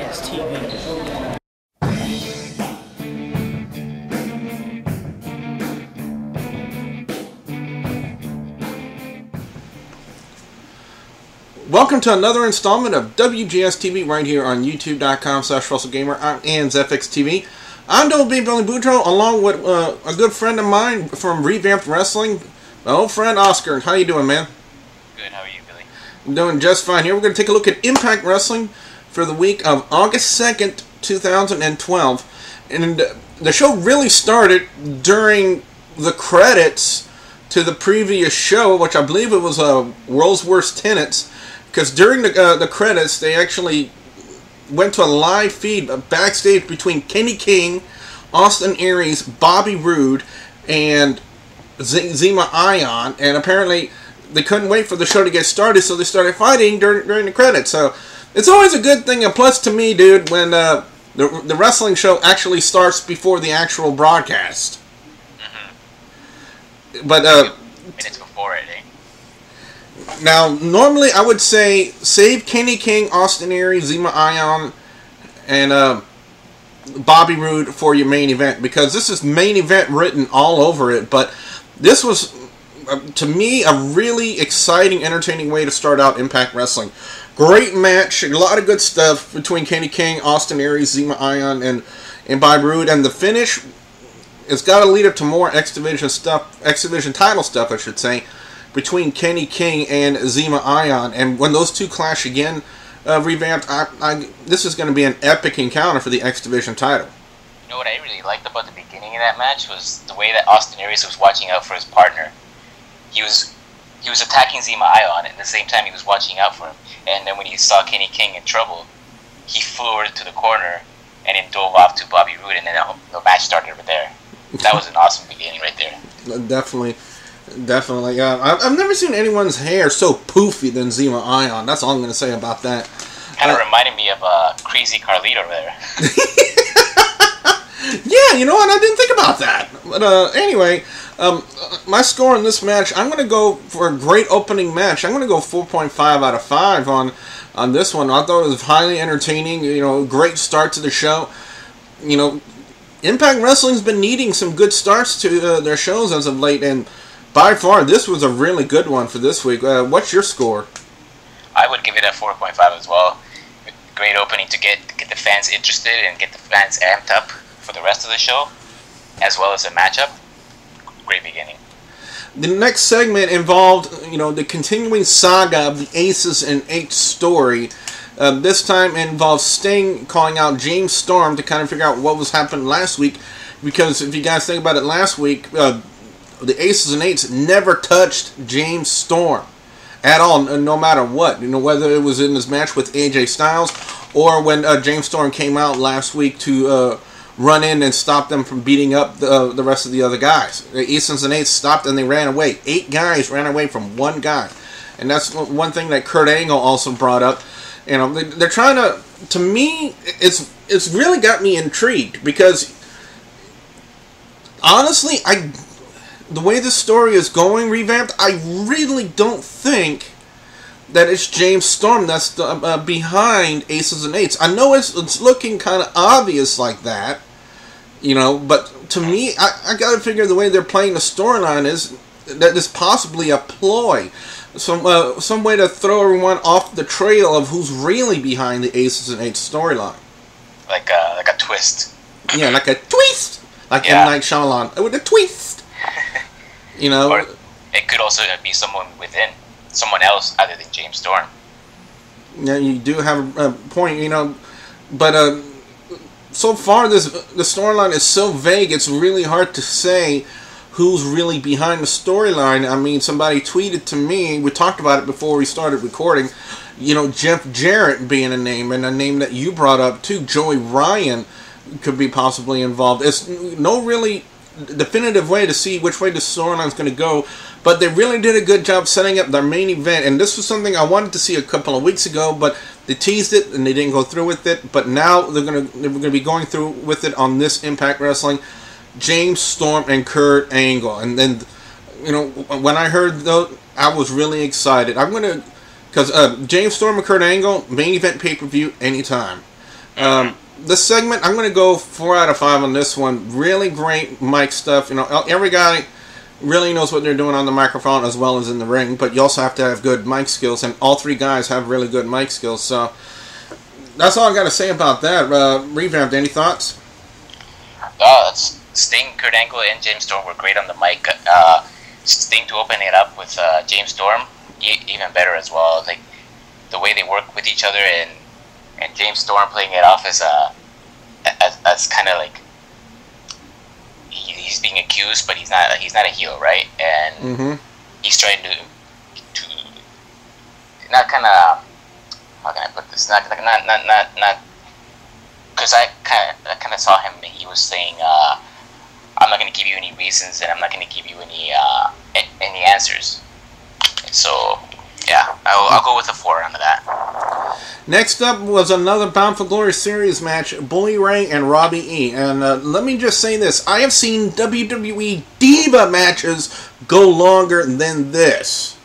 WGS-TV. Welcome to another installment of WGS-TV right here on YouTube.com/WrestleGamer. I'm ZFXTV. I'm Billy Boudreaux, along with a good friend of mine from Revamped Wrestling, my old friend Oscar. How you doing, man? Good. How are you, Billy? I'm doing just fine. Here we're going to take a look at Impact Wrestling for the week of August 2nd, 2012. And the show really started during the credits to the previous show, which I believe it was World's Worst Tenets. Because during the credits, they actually went to a live feed backstage between Kenny King, Austin Aries, Bobby Roode, and Zema Ion. And apparently, they couldn't wait for the show to get started, so they started fighting during the credits. So it's always a good thing. And plus, to me, dude, when the wrestling show actually starts before the actual broadcast. Mm-hmm. But minutes before it, eh? Now, normally I would say save Kenny King, Austin Aries, Zema Ion, and Bobby Roode for your main event, because this is main event written all over it. But this was, to me, a really exciting, entertaining way to start out Impact Wrestling. Great match, a lot of good stuff between Kenny King, Austin Aries, Zema Ion, and Bobby Roode, and the finish, it's got to lead up to more X Division stuff, X Division title stuff, I should say, between Kenny King and Zema Ion. And when those two clash again, Revamped, this is going to be an epic encounter for the X Division title. You know what I really liked about the beginning of that match was the way that Austin Aries was watching out for his partner. He was attacking Zema Ion, and at the same time he was watching out for him. And then when he saw Kenny King in trouble, he flew over to the corner and then dove off to Bobby Roode, and then the match started over there. That was an awesome beginning right there. Definitely. I've never seen anyone's hair so poofy than Zema Ion. That's all I'm going to say about that. Kind of reminded me of Crazy Carlito over there. Yeah, you know what? I didn't think about that. But anyway, my score in this match, I'm going to go for a great opening match. I'm going to go 4.5 out of 5 on this one. I thought it was highly entertaining. You know, great start to the show. You know, Impact Wrestling's been needing some good starts to their shows as of late, and by far, this was a really good one for this week. What's your score? I would give it a 4.5 as well. Great opening to get the fans interested and get the fans amped up for the rest of the show, as well as a matchup. Great beginning. The next segment involved, you know, the continuing saga of the Aces and Eights story. This time it involves Sting calling out James Storm to kind of figure out what was happening last week. Because if you guys think about it, last week, the Aces and Eights never touched James Storm at all, no matter what. You know, whether it was in his match with AJ Styles or when James Storm came out last week to run in and stop them from beating up the rest of the other guys. The Aces and Eights stopped and they ran away. 8 guys ran away from 1 guy. And that's one thing that Kurt Angle also brought up. You know, they're trying to me, it's really got me intrigued, because honestly, the way this story is going, Revamped, I really don't think that it's James Storm that's behind Aces and Eights. I know it's looking kind of obvious like that, you know, but to me, I got to figure the way they're playing the storyline is that it's possibly a ploy. Some way to throw everyone off the trail of who's really behind the Aces and Eights storyline. Like a twist. Yeah, like a twist! Like M. Night Shyamalan, with a twist! You know? Or it could also be someone within. Someone else other than James Storm. Yeah, you do have a point, you know. But so far, the storyline is so vague, it's really hard to say who's really behind the storyline. I mean, somebody tweeted to me, we talked about it before we started recording, you know, Jeff Jarrett being a name, and a name that you brought up too, Joey Ryan, could be possibly involved. It's no really definitive way to see which way the storyline is going to go, but they really did a good job setting up their main event, and this was something I wanted to see a couple of weeks ago, but they teased it and they didn't go through with it. But now they're going to be going through with it on this Impact Wrestling. James Storm and Kurt Angle, and then, you know, when I heard those, I was really excited. I'm gonna, because James Storm and Kurt Angle, main event pay-per-view anytime. This segment, I'm going to go 4 out of 5 on this one. Really great mic stuff. You know, every guy really knows what they're doing on the microphone as well as in the ring, but you also have to have good mic skills, and all 3 guys have really good mic skills. So that's all I got to say about that. Revamped, any thoughts? Sting, Kurt Angle, and James Storm were great on the mic. Sting to open it up with James Storm, even better as well. Like the way they work with each other, and James Storm playing it off as kind of like he's being accused, but he's not a heel, right? And he's trying to not kind of, how can I put this? Not because I kind of saw him. He was saying, "I'm not going to give you any reasons, and I'm not going to give you any answers." So yeah, I'll go with a 4 on that. Next up was another Bound for Glory series match, Bully Ray and Robbie E. And let me just say this. I have seen WWE Diva matches go longer than this.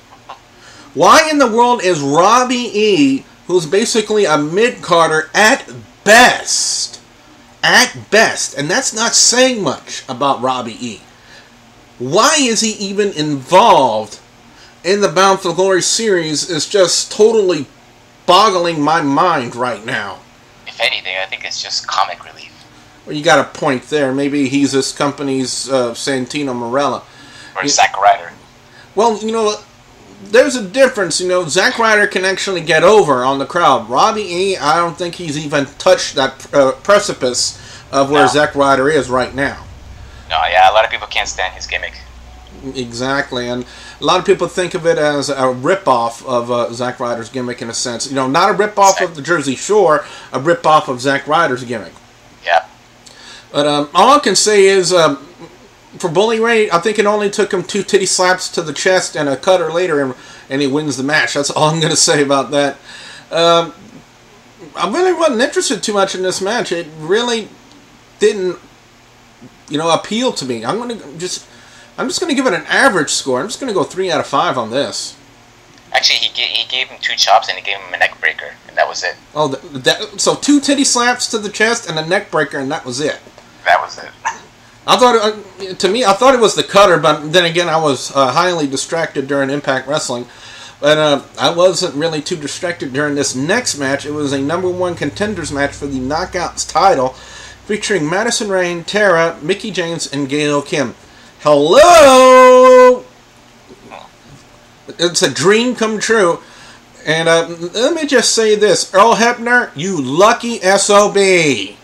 Why in the world is Robbie E., who's basically a mid-carder at best, and that's not saying much about Robbie E., why is he even involved in the Bound for Glory series is just totally boggling my mind right now. If anything, I think it's just comic relief. Well, you got a point there. Maybe he's this company's Santino Marella. Or Zack Ryder. Well, you know, there's a difference. You know, Zack Ryder can actually get over on the crowd. Robbie E., I don't think he's even touched that precipice of where Zack Ryder is right now. No, yeah, a lot of people can't stand his gimmick. Exactly, and a lot of people think of it as a rip-off of Zack Ryder's gimmick in a sense. You know, not a rip-off of the Jersey Shore, a rip-off of Zack Ryder's gimmick. Yeah. But all I can say is, for Bully Ray, I think it only took him 2 titty slaps to the chest and a cutter later, and he wins the match. That's all I'm going to say about that. I really wasn't interested too much in this match. It really didn't, you know, appeal to me. I'm just going to give it an average score. I'm just going to go 3 out of 5 on this. Actually, he gave him 2 chops and he gave him a neck breaker, and that was it. Oh, so 2 titty slaps to the chest and a neck breaker, and that was it. That was it. I thought it was the cutter, but then again, I was highly distracted during Impact Wrestling. But I wasn't really too distracted during this next match. It was a #1 contenders match for the Knockouts title, featuring Madison Rayne, Tara, Mickie James, and Gail Kim. Hello! It's a dream come true. And let me just say this. Earl Hebner, you lucky SOB.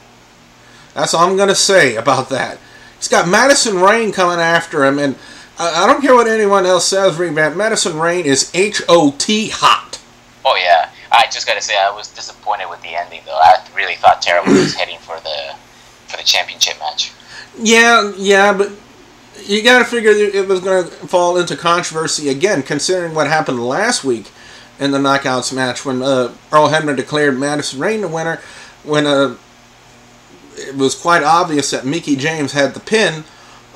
That's all I'm going to say about that. He's got Madison Rayne coming after him, and I don't care what anyone else says, Revamp. Madison Rayne is H-O-T hot. Oh, yeah. I just got to say, I was disappointed with the ending, though. I really thought Tara was heading for the championship match. Yeah, but you got to figure it was going to fall into controversy again, considering what happened last week in the Knockouts match when Earl Hebner declared Madison Rayne the winner, when it was quite obvious that Mickie James had the pin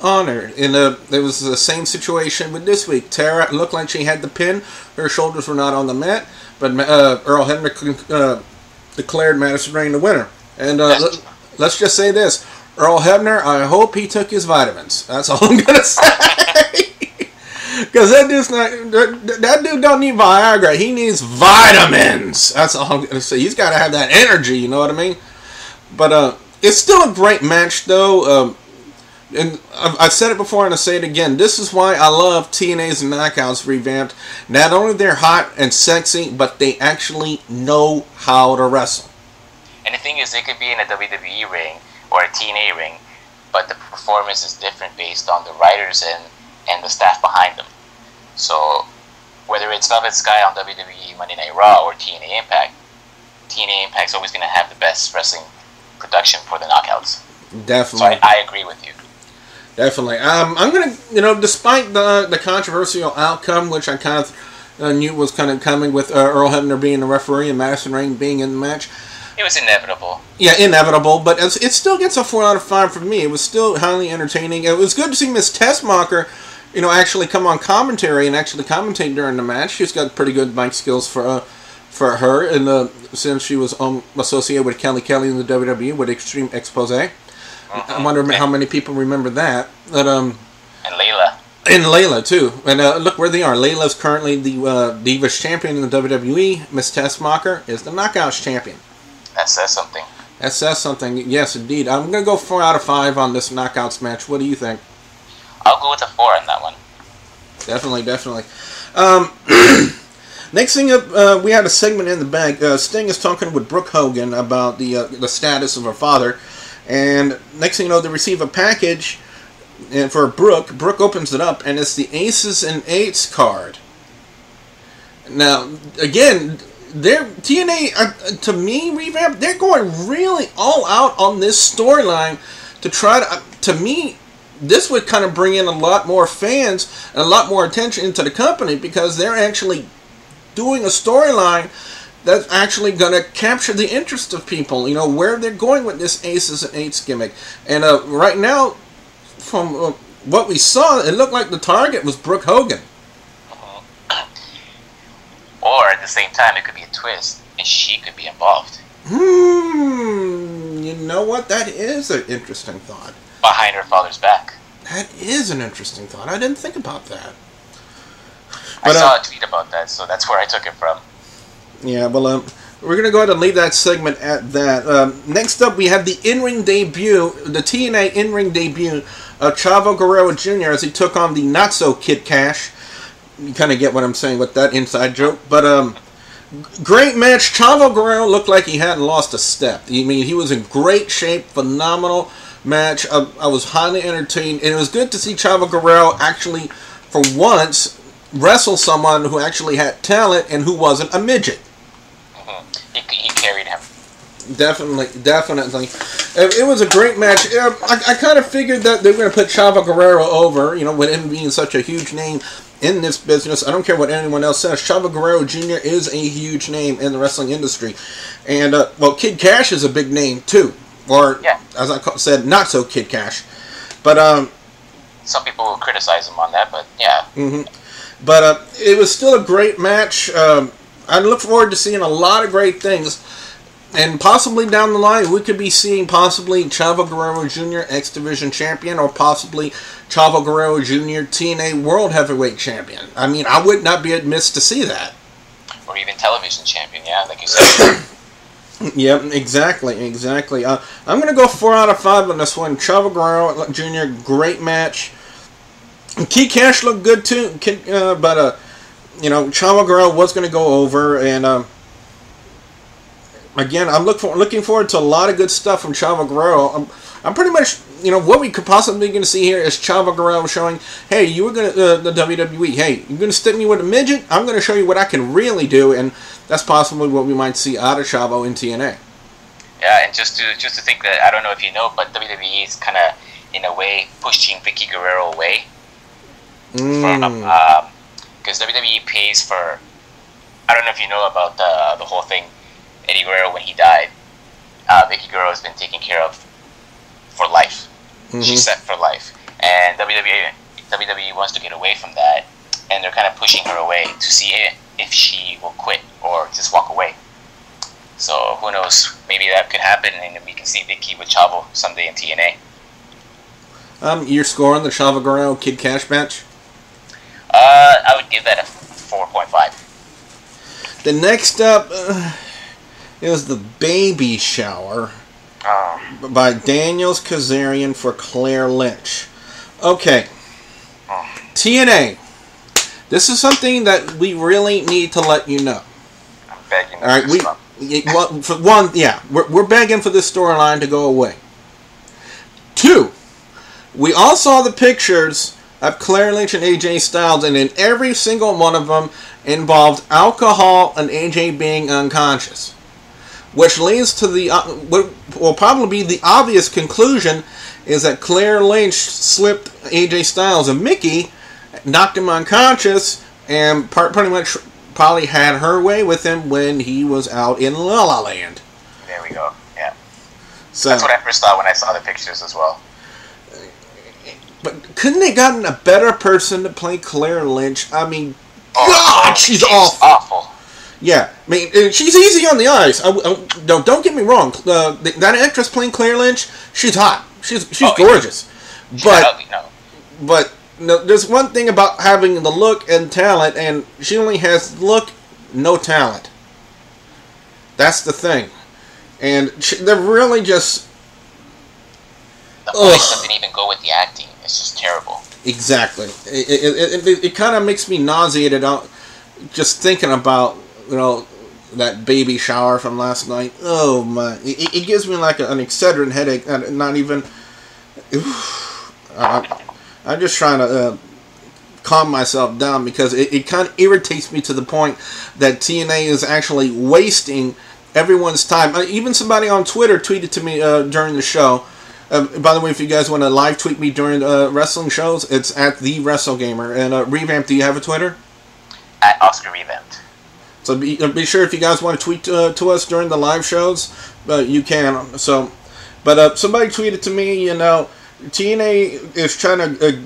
on her. And it was the same situation with this week. Tara looked like she had the pin. Her shoulders were not on the mat, but Earl Hebner declared Madison Rayne the winner. And let's just say this. Earl Hebner, I hope he took his vitamins. That's all I'm going to say. Because that dude don't need Viagra. He needs vitamins. That's all I'm going to say. He's got to have that energy, you know what I mean? But it's still a great match, though. And I've said it before and I'll say it again. This is why I love TNA's Knockouts Revamped. Not only they're hot and sexy, but they actually know how to wrestle. And the thing is, they could be in a WWE ring or a TNA ring, but the performance is different based on the writers and the staff behind them. So whether it's Velvet Sky on WWE Monday Night Raw or TNA Impact is always going to have the best wrestling production for the Knockouts. Definitely. So I agree with you. Definitely. I'm going to, despite the controversial outcome, which I kind of knew was kind of coming with Earl Hebner being the referee and Madison Rayne being in the match. It was inevitable. Yeah, inevitable, but it still gets a 4 out of 5 from me. It was still highly entertaining. It was good to see Miss Tessmacher, actually come on commentary and actually commentate during the match. She's got pretty good mic skills for for her, and since she was associated with Kelly in the WWE with Extreme Expose. I wonder how many people remember that. But, and Layla. And Layla, too. And look where they are. Layla's currently the Divas champion in the WWE. Miss Tessmacher is the Knockouts champion. That says something. That says something. Yes, indeed. I'm going to go 4 out of 5 on this Knockouts match. What do you think? I'll go with a 4 on that one. Definitely. Next thing up, we had a segment in the bag. Sting is talking with Brooke Hogan about the status of her father. And next thing you know, they receive a package and for Brooke. Brooke opens it up, and it's the Aces and Eights card. Now, again, TNA, to me, Revamp, they're going really all out on this storyline to try to me, this would kind of bring in a lot more fans and a lot more attention into the company, because they're actually doing a storyline that's actually going to capture the interest of people, you know, where they're going with this Aces and Eights gimmick. And right now, from what we saw, it looked like the target was Brooke Hogan. Or at the same time, it could be a twist, and she could be involved. You know what? That is an interesting thought. Behind her father's back. That is an interesting thought. I didn't think about that. But, I saw a tweet about that, so that's where I took it from. Yeah, well, we're going to go ahead and leave that segment at that. Next up, we have the in-ring debut, the TNA in-ring debut of Chavo Guerrero Jr. as he took on the not-so-Kid Cash. You kind of get what I'm saying with that inside joke. But, great match. Chavo Guerrero looked like he hadn't lost a step. I mean, he was in great shape, phenomenal match. I was highly entertained, and it was good to see Chavo Guerrero actually, for once, wrestle someone who actually had talent and who wasn't a midget. He carried him. Definitely. It was a great match. I kind of figured that they were going to put Chavo Guerrero over, you know, with him being such a huge name in this business. I don't care what anyone else says. Chavo Guerrero Jr. is a huge name in the wrestling industry. And, well, Kid Cash is a big name, too. Or, as I said, not so Kid Cash. But, some people will criticize him on that, but, yeah. But, it was still a great match. I look forward to seeing a lot of great things. And possibly down the line, we could be seeing possibly Chavo Guerrero Jr. X Division Champion, or possibly Chavo Guerrero Jr. TNA World Heavyweight Champion. I mean, I would not be amiss to see that. Or even Television Champion, yeah, like you said. Yep, exactly. I'm going to go 4 out of 5 on this one. Chavo Guerrero Jr., great match. Key Cash looked good too, but you know, Chavo Guerrero was going to go over, and again, I'm looking forward to a lot of good stuff from Chavo Guerrero. I'm pretty much, you know, what we could possibly going to see here is Chavo Guerrero showing, hey, you were going to the WWE, hey, you're going to stick me with a midget? I'm going to show you what I can really do, and that's possibly what we might see out of Chavo in TNA. Yeah, and just to think that, I don't know if you know, but WWE is kind of, in a way, pushing Vicky Guerrero away. Because WWE pays for, I don't know if you know about the whole thing, Eddie Guerrero, when he died, Vicky Guerrero has been taken care of for life. She's set for life. And WWE wants to get away from that, and they're kind of pushing her away to see if she will quit or just walk away. So who knows, maybe that could happen, and we can see Vicky with Chavo someday in TNA. Your score on the Chavo Guerrero Kid Cash match? I would give that a 4.5. The next up is the Baby Shower by Daniels Kazarian for Claire Lynch. Okay, TNA. This is something that we really need to let you know. I'm begging. All right, for one, yeah, we're begging for this storyline to go away. 2, we all saw the pictures of Claire Lynch and AJ Styles, and in every single one of them involved alcohol and AJ being unconscious. Which leads to the, what will probably be the obvious conclusion, is that Claire Lynch slipped AJ Styles and Mickey, knocked him unconscious, and pretty much probably had her way with him when he was out in La La Land. There we go, yeah. So, that's what I first thought when I saw the pictures as well. But couldn't they gotten a better person to play Claire Lynch? I mean, God, she's awful. Awful. Yeah, I mean, she's easy on the eyes. No, don't get me wrong. That actress playing Claire Lynch, she's hot. She's gorgeous. She's not ugly, no. But no, there's one thing about having the look and talent, and she only has look, no talent. That's the thing. And they're really just... The voice doesn't even go with the acting. It's just terrible. Exactly. It kind of makes me nauseated out just thinking about, that baby shower from last night. Oh my! It gives me like an Excedrin headache. Not even. I'm just trying to calm myself down because it kind of irritates me to the point that TNA is actually wasting everyone's time. Even somebody on Twitter tweeted to me during the show. By the way, if you guys want to live tweet me during wrestling shows, it's at the WrestleGamer. And Revamp, do you have a Twitter? At Oscar Revamped. So be sure if you guys want to tweet to us during the live shows, you can. So, but somebody tweeted to me, TNA is trying to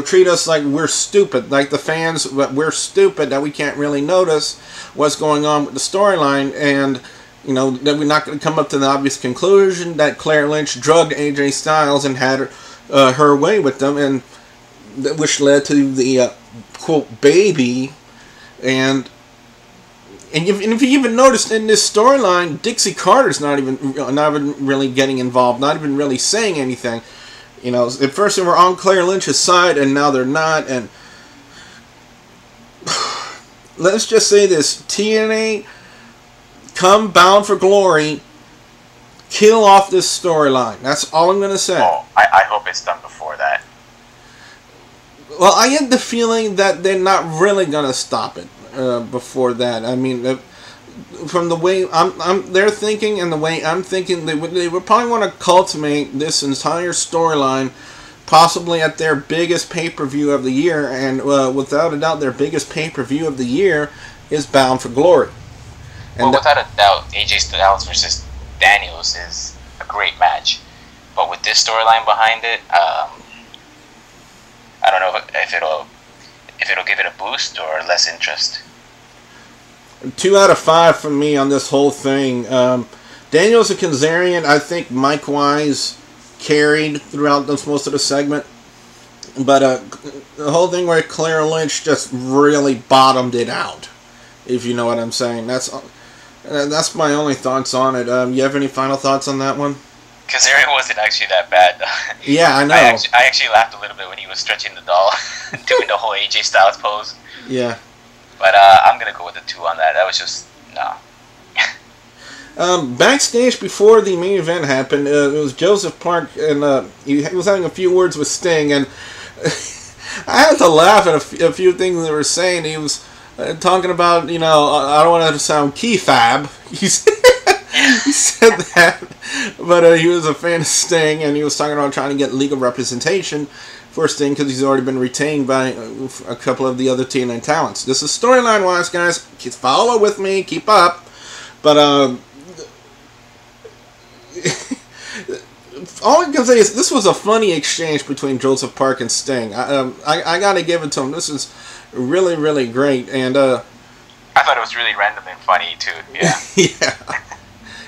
treat us like we're stupid, like the fans, but we're stupid that we can't really notice what's going on with the storyline, and that we're not going to come up to the obvious conclusion that Claire Lynch drugged AJ Styles and had her way with them, and which led to the quote baby. And if you even noticed in this storyline, Dixie Carter's not even really getting involved, not even really saying anything. At first they were on Claire Lynch's side, and now they're not. And let's just say this: TNA, come Bound for Glory, kill off this storyline. That's all I'm gonna say. Oh, I hope it's done before that. Well, I get the feeling that they're not really gonna stop it before that. I mean, from the way they're thinking and the way I'm thinking, they would probably want to cultivate this entire storyline, possibly at their biggest pay-per-view of the year, and without a doubt, their biggest pay-per-view of the year is Bound for Glory. And without a doubt, AJ Styles versus Daniels is a great match, but with this storyline behind it, I don't know if it'll give it a boost or less interest. 2 out of 5 for me on this whole thing. Daniels and Kazarian, I think Mike Wise carried throughout most of the segment, but the whole thing where Claire Lynch just really bottomed it out, if you know what I'm saying. That's my only thoughts on it. You have any final thoughts on that one? Kazarian wasn't actually that bad. Yeah, I know. I actually laughed a little bit when he was stretching the doll, doing the whole AJ Styles pose. Yeah. But I'm going to go with a 2 on that. That was just, no. Backstage before the main event happened, it was Joseph Park, and he was having a few words with Sting, and I had to laugh at a few things they were saying. He was talking about, I don't want to sound keyfab. He said that, but he was a fan of Sting, and he was talking about trying to get legal representation for Sting because he's already been retained by a couple of the other TNA talents. This is storyline-wise, guys. Follow with me, keep up. But all I can say is this was a funny exchange between Joseph Park and Sting. I got to give it to him. This is really, really great, and I thought it was really random and funny too. Yeah. Yeah.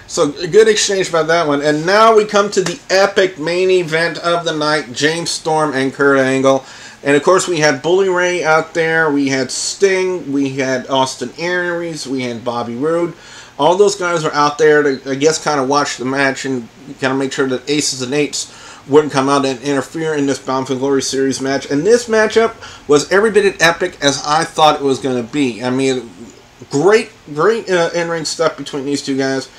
So, a good exchange by that one. And now we come to the epic main event of the night, James Storm and Kurt Angle. And, of course, we had Bully Ray out there. We had Sting. We had Austin Aries. We had Bobby Roode. All those guys were out there to, I guess, kind of watch the match and kind of make sure that aces and eights wouldn't come out and interfere in this Bound for Glory series match. And this matchup was every bit as epic as I thought it was going to be. I mean, great in-ring stuff between these two guys.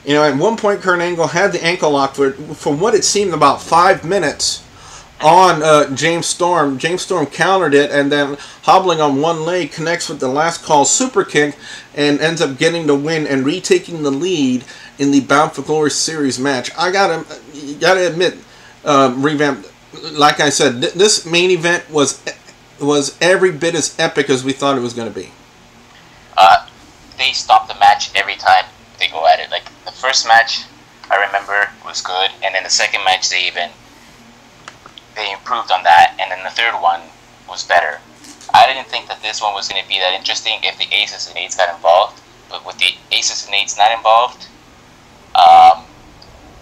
At one point, Kurt Angle had the ankle lock for what it seemed about 5 minutes on James Storm. James Storm countered it, and then hobbling on one leg, connects with the last call super kick, and ends up getting the win and retaking the lead in the Bound for Glory series match. I gotta admit, Revamp, like I said, this main event was every bit as epic as we thought it was going to be. They stop the match every time they go at it. Like the first match, I remember was good, and then the second match they improved on that, and then the third one was better. I didn't think that this one was going to be that interesting if the aces and eights got involved, but with the Aces and Eights not involved,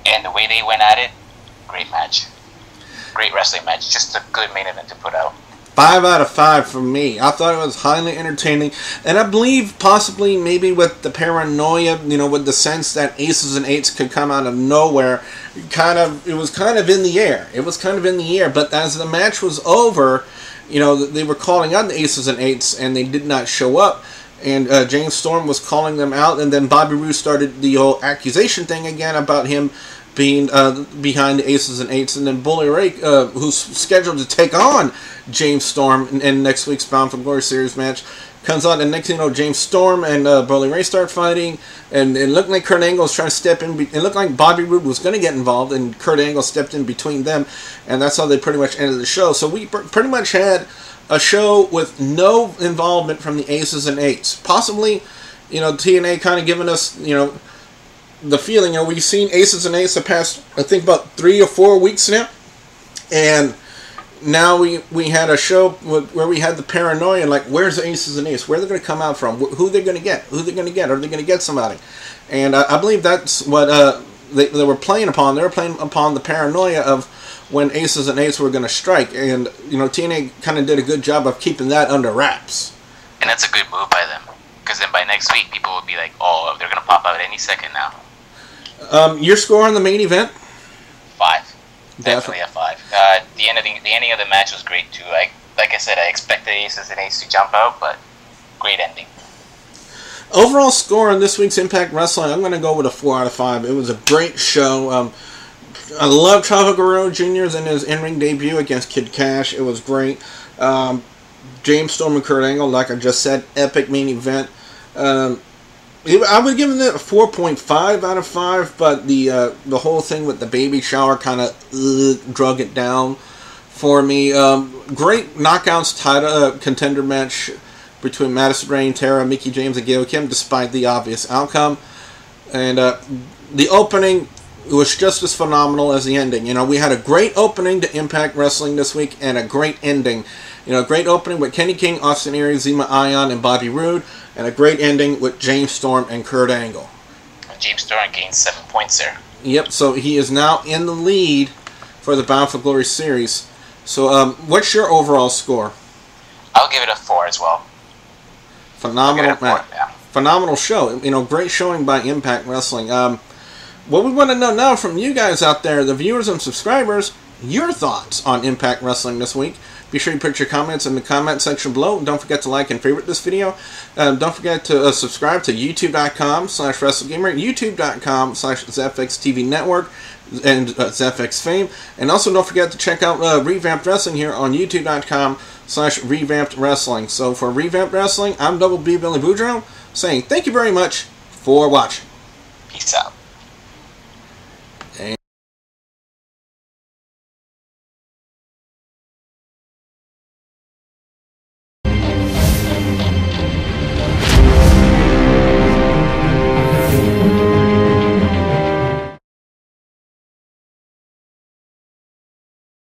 and the way they went at it, great match. Great wrestling match. Just a good main event to put out. 5 out of 5 for me. I thought it was highly entertaining, and I believe possibly maybe with the paranoia, with the sense that Aces and Eights could come out of nowhere, it was kind of in the air. It was kind of in the air, but as the match was over, they were calling out the Aces and Eights, and they did not show up, and James Storm was calling them out, and then Bobby Roode started the whole accusation thing again about him being behind the Aces and Eights, and then Bully Ray, who's scheduled to take on James Storm in next week's Bound for Glory Series match, comes on, and next thing you know, James Storm and Bully Ray start fighting, and it looked like Kurt Angle was trying to step in. It looked like Bobby Roode was going to get involved, and Kurt Angle stepped in between them, and that's how they pretty much ended the show. So we pretty much had a show with no involvement from the Aces and Eights. Possibly, TNA kind of giving us, the feeling, we've seen Aces and Eights the past, I think, about 3 or 4 weeks now, and now we had a show where we had the paranoia, like, where's the Aces and Eights? Where are they going to come out from? Who are they going to get? Who are they going to get? Are they going to get somebody? And I believe that's what they were playing upon. They were playing upon the paranoia of when Aces and Eights were going to strike, and TNA kind of did a good job of keeping that under wraps. And that's a good move by them, because then by next week, people will be like, oh, they're going to pop out any second now. Your score on the main event? 5. Definitely a 5. The ending of the match was great too. Like I said, I expected Aces and Eights to jump out, but great ending. Overall score on this week's Impact Wrestling, I'm going to go with a 4 out of 5. It was a great show. I love Chavo Guerrero Jr.'s in his in-ring debut against Kid Cash. It was great. James Storm and Kurt Angle, like I just said, epic main event. I would give it a 4.5 out of 5, but the whole thing with the baby shower kind of drug it down for me. Great knockouts title contender match between Madison Rayne, Tara, Mickie James, and Gail Kim, despite the obvious outcome. And the opening was just as phenomenal as the ending. We had a great opening to Impact Wrestling this week and a great ending. Great opening with Kenny King, Austin Aries, Zema Ion, and Bobby Roode, and a great ending with James Storm and Kurt Angle. James Storm gained 7 points there. Yep, so he is now in the lead for the Bound for Glory series. So, what's your overall score? I'll give it a 4 as well. Phenomenal match. Yeah. Phenomenal show. Great showing by Impact Wrestling. What we want to know now from you guys out there, the viewers and subscribers, your thoughts on Impact Wrestling this week. Be sure you put your comments in the comment section below. Don't forget to like and favorite this video. Don't forget to subscribe to youtube.com/WrestleGamer, youtube.com/ZFXTV Network, and ZFX Fame. And also don't forget to check out Revamped Wrestling here on youtube.com/Revamped Wrestling. So for Revamped Wrestling, I'm Double B Billy Boudreaux saying thank you very much for watching. Peace out.